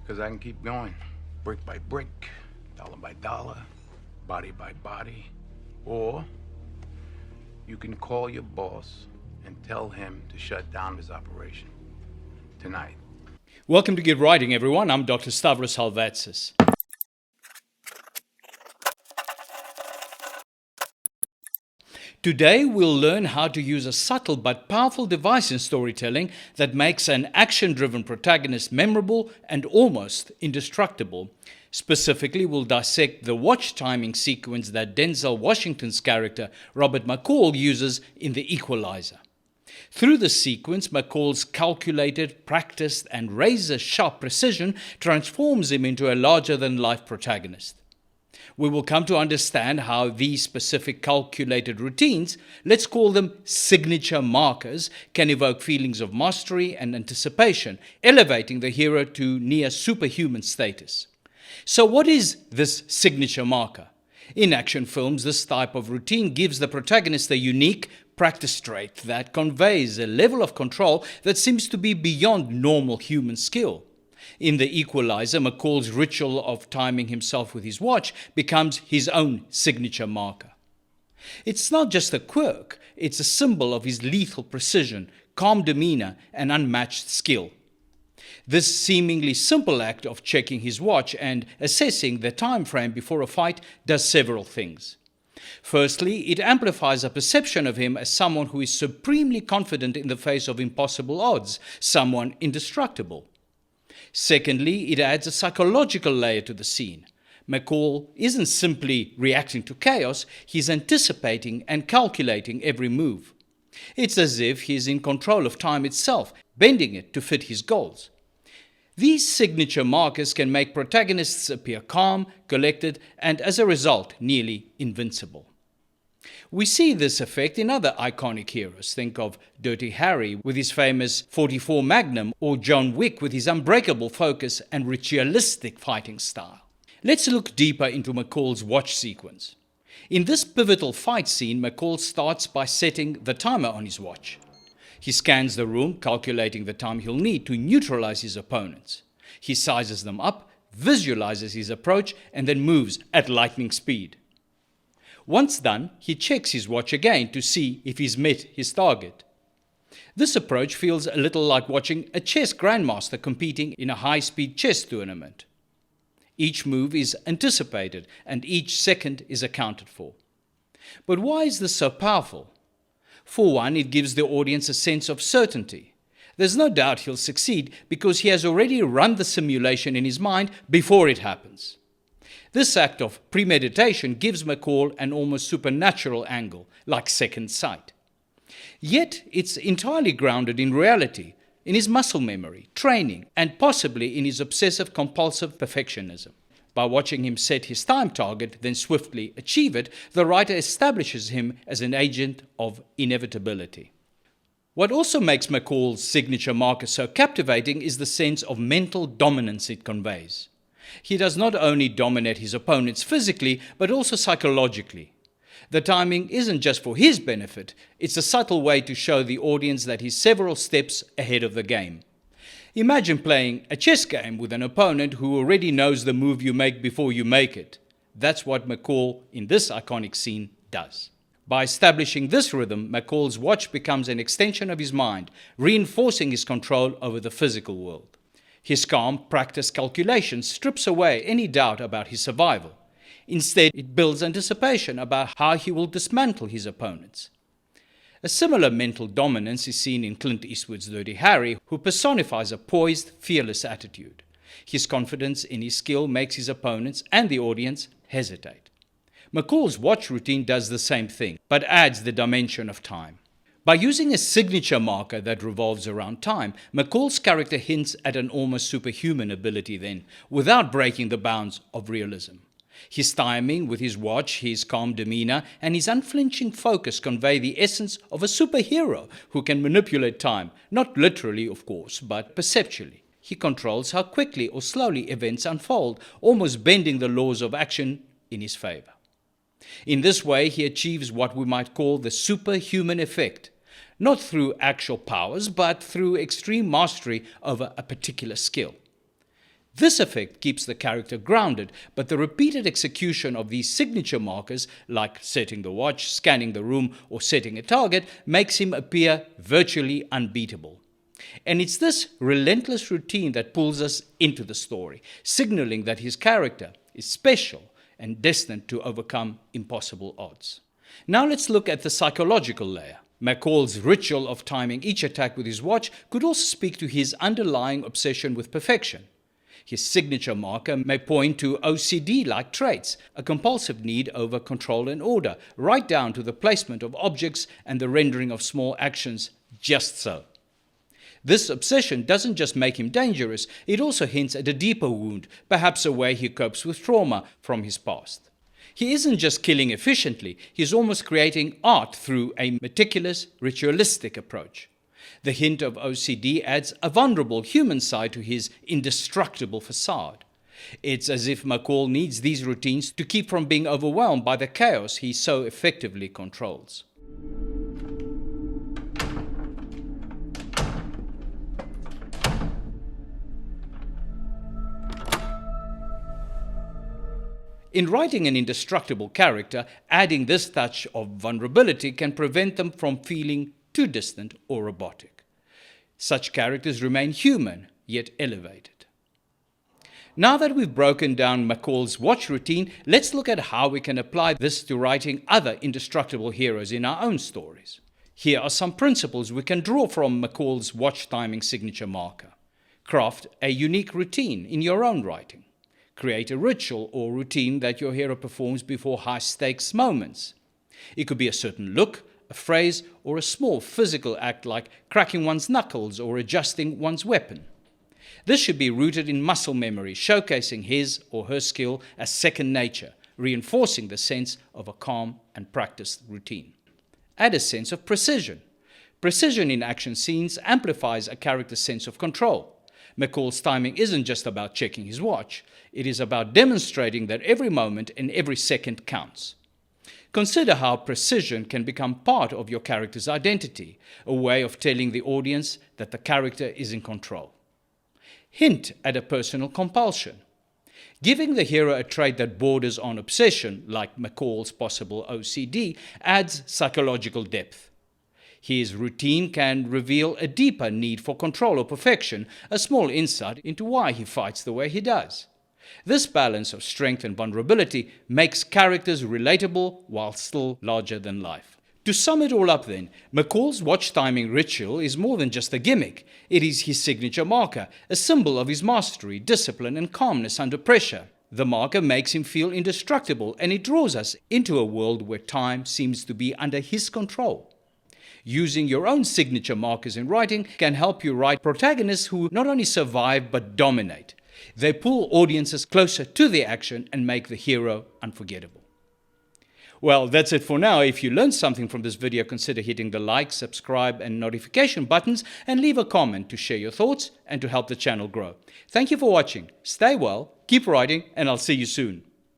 Because I can keep going, brick by brick, dollar by dollar, body by body. Or you can call your boss and tell him to shut down his operation tonight. Welcome to Good Writing, everyone. I'm Dr. Stavros Halvatsis. Today, we'll learn how to use a subtle but powerful device in storytelling that makes an action-driven protagonist memorable and almost indestructible. Specifically, we'll dissect the watch timing sequence that Denzel Washington's character, Robert McCall, uses in The Equalizer. Through the sequence, McCall's calculated, practiced, and razor-sharp precision transforms him into a larger-than-life protagonist. We will come to understand how these specific calculated routines, let's call them signature markers, can evoke feelings of mastery and anticipation, elevating the hero to near superhuman status. So what is this signature marker? In action films, this type of routine gives the protagonist a unique, practiced trait that conveys a level of control that seems to be beyond normal human skill. In The Equalizer, McCall's ritual of timing himself with his watch becomes his own signature marker. It's not just a quirk, it's a symbol of his lethal precision, calm demeanor, and unmatched skill. This seemingly simple act of checking his watch and assessing the time frame before a fight does several things. Firstly, it amplifies a perception of him as someone who is supremely confident in the face of impossible odds, someone indestructible. Secondly, it adds a psychological layer to the scene. McCall isn't simply reacting to chaos, he's anticipating and calculating every move. It's as if he's in control of time itself, bending it to fit his goals. These signature markers can make protagonists appear calm, collected, and as a result, nearly invincible. We see this effect in other iconic heroes. Think of Dirty Harry with his famous .44 Magnum, or John Wick with his unbreakable focus and ritualistic fighting style. Let's look deeper into McCall's watch sequence. In this pivotal fight scene, McCall starts by setting the timer on his watch. He scans the room, calculating the time he'll need to neutralize his opponents. He sizes them up, visualizes his approach, and then moves at lightning speed. Once done, he checks his watch again to see if he's met his target. This approach feels a little like watching a chess grandmaster competing in a high-speed chess tournament. Each move is anticipated, and each second is accounted for. But why is this so powerful? For one, it gives the audience a sense of certainty. There's no doubt he'll succeed because he has already run the simulation in his mind before it happens. This act of premeditation gives McCall an almost supernatural angle, like second sight. Yet it's entirely grounded in reality, in his muscle memory, training, and possibly in his obsessive-compulsive perfectionism. By watching him set his time target, then swiftly achieve it, the writer establishes him as an agent of inevitability. What also makes McCall's signature marker so captivating is the sense of mental dominance it conveys. He does not only dominate his opponents physically, but also psychologically. The timing isn't just for his benefit, it's a subtle way to show the audience that he's several steps ahead of the game. Imagine playing a chess game with an opponent who already knows the move you make before you make it. That's what McCall in this iconic scene does. By establishing this rhythm, McCall's watch becomes an extension of his mind, reinforcing his control over the physical world. His calm, practiced calculation strips away any doubt about his survival. Instead, it builds anticipation about how he will dismantle his opponents. A similar mental dominance is seen in Clint Eastwood's Dirty Harry, who personifies a poised, fearless attitude. His confidence in his skill makes his opponents and the audience hesitate. McCall's watch routine does the same thing, but adds the dimension of time. By using a signature marker that revolves around time, McCall's character hints at an almost superhuman ability then, without breaking the bounds of realism. His timing with his watch, his calm demeanor, and his unflinching focus convey the essence of a superhero who can manipulate time, not literally, of course, but perceptually. He controls how quickly or slowly events unfold, almost bending the laws of action in his favor. In this way, he achieves what we might call the superhuman effect, not through actual powers, but through extreme mastery over a particular skill. This effect keeps the character grounded, but the repeated execution of these signature markers, like setting the watch, scanning the room, or setting a target, makes him appear virtually unbeatable. And it's this relentless routine that pulls us into the story, signaling that his character is special and destined to overcome impossible odds. Now let's look at the psychological layer. McCall's ritual of timing each attack with his watch could also speak to his underlying obsession with perfection. His signature marker may point to OCD-like traits, a compulsive need over control and order, right down to the placement of objects and the rendering of small actions just so. This obsession doesn't just make him dangerous, it also hints at a deeper wound, perhaps a way he copes with trauma from his past. He isn't just killing efficiently, he's almost creating art through a meticulous, ritualistic approach. The hint of OCD adds a vulnerable human side to his indestructible facade. It's as if McCall needs these routines to keep from being overwhelmed by the chaos he so effectively controls. In writing an indestructible character, adding this touch of vulnerability can prevent them from feeling too distant or robotic. Such characters remain human, yet elevated. Now that we've broken down McCall's watch routine, let's look at how we can apply this to writing other indestructible heroes in our own stories. Here are some principles we can draw from McCall's watch timing signature marker. Craft a unique routine in your own writing. Create a ritual or routine that your hero performs before high-stakes moments. It could be a certain look, a phrase, or a small physical act like cracking one's knuckles or adjusting one's weapon. This should be rooted in muscle memory, showcasing his or her skill as second nature, reinforcing the sense of a calm and practiced routine. Add a sense of precision. Precision in action scenes amplifies a character's sense of control. McCall's timing isn't just about checking his watch, it is about demonstrating that every moment and every second counts. Consider how precision can become part of your character's identity, a way of telling the audience that the character is in control. Hint at a personal compulsion. Giving the hero a trait that borders on obsession, like McCall's possible OCD, adds psychological depth. His routine can reveal a deeper need for control or perfection, a small insight into why he fights the way he does. This balance of strength and vulnerability makes characters relatable while still larger than life. To sum it all up then, McCall's watch timing ritual is more than just a gimmick. It is his signature marker, a symbol of his mastery, discipline and calmness under pressure. The marker makes him feel indestructible, and it draws us into a world where time seems to be under his control. Using your own signature markers in writing can help you write protagonists who not only survive but dominate. They pull audiences closer to the action and make the hero unforgettable. Well, that's it for now. If you learned something from this video, consider hitting the like, subscribe and notification buttons and leave a comment to share your thoughts and to help the channel grow. Thank you for watching. Stay well, keep writing, and I'll see you soon.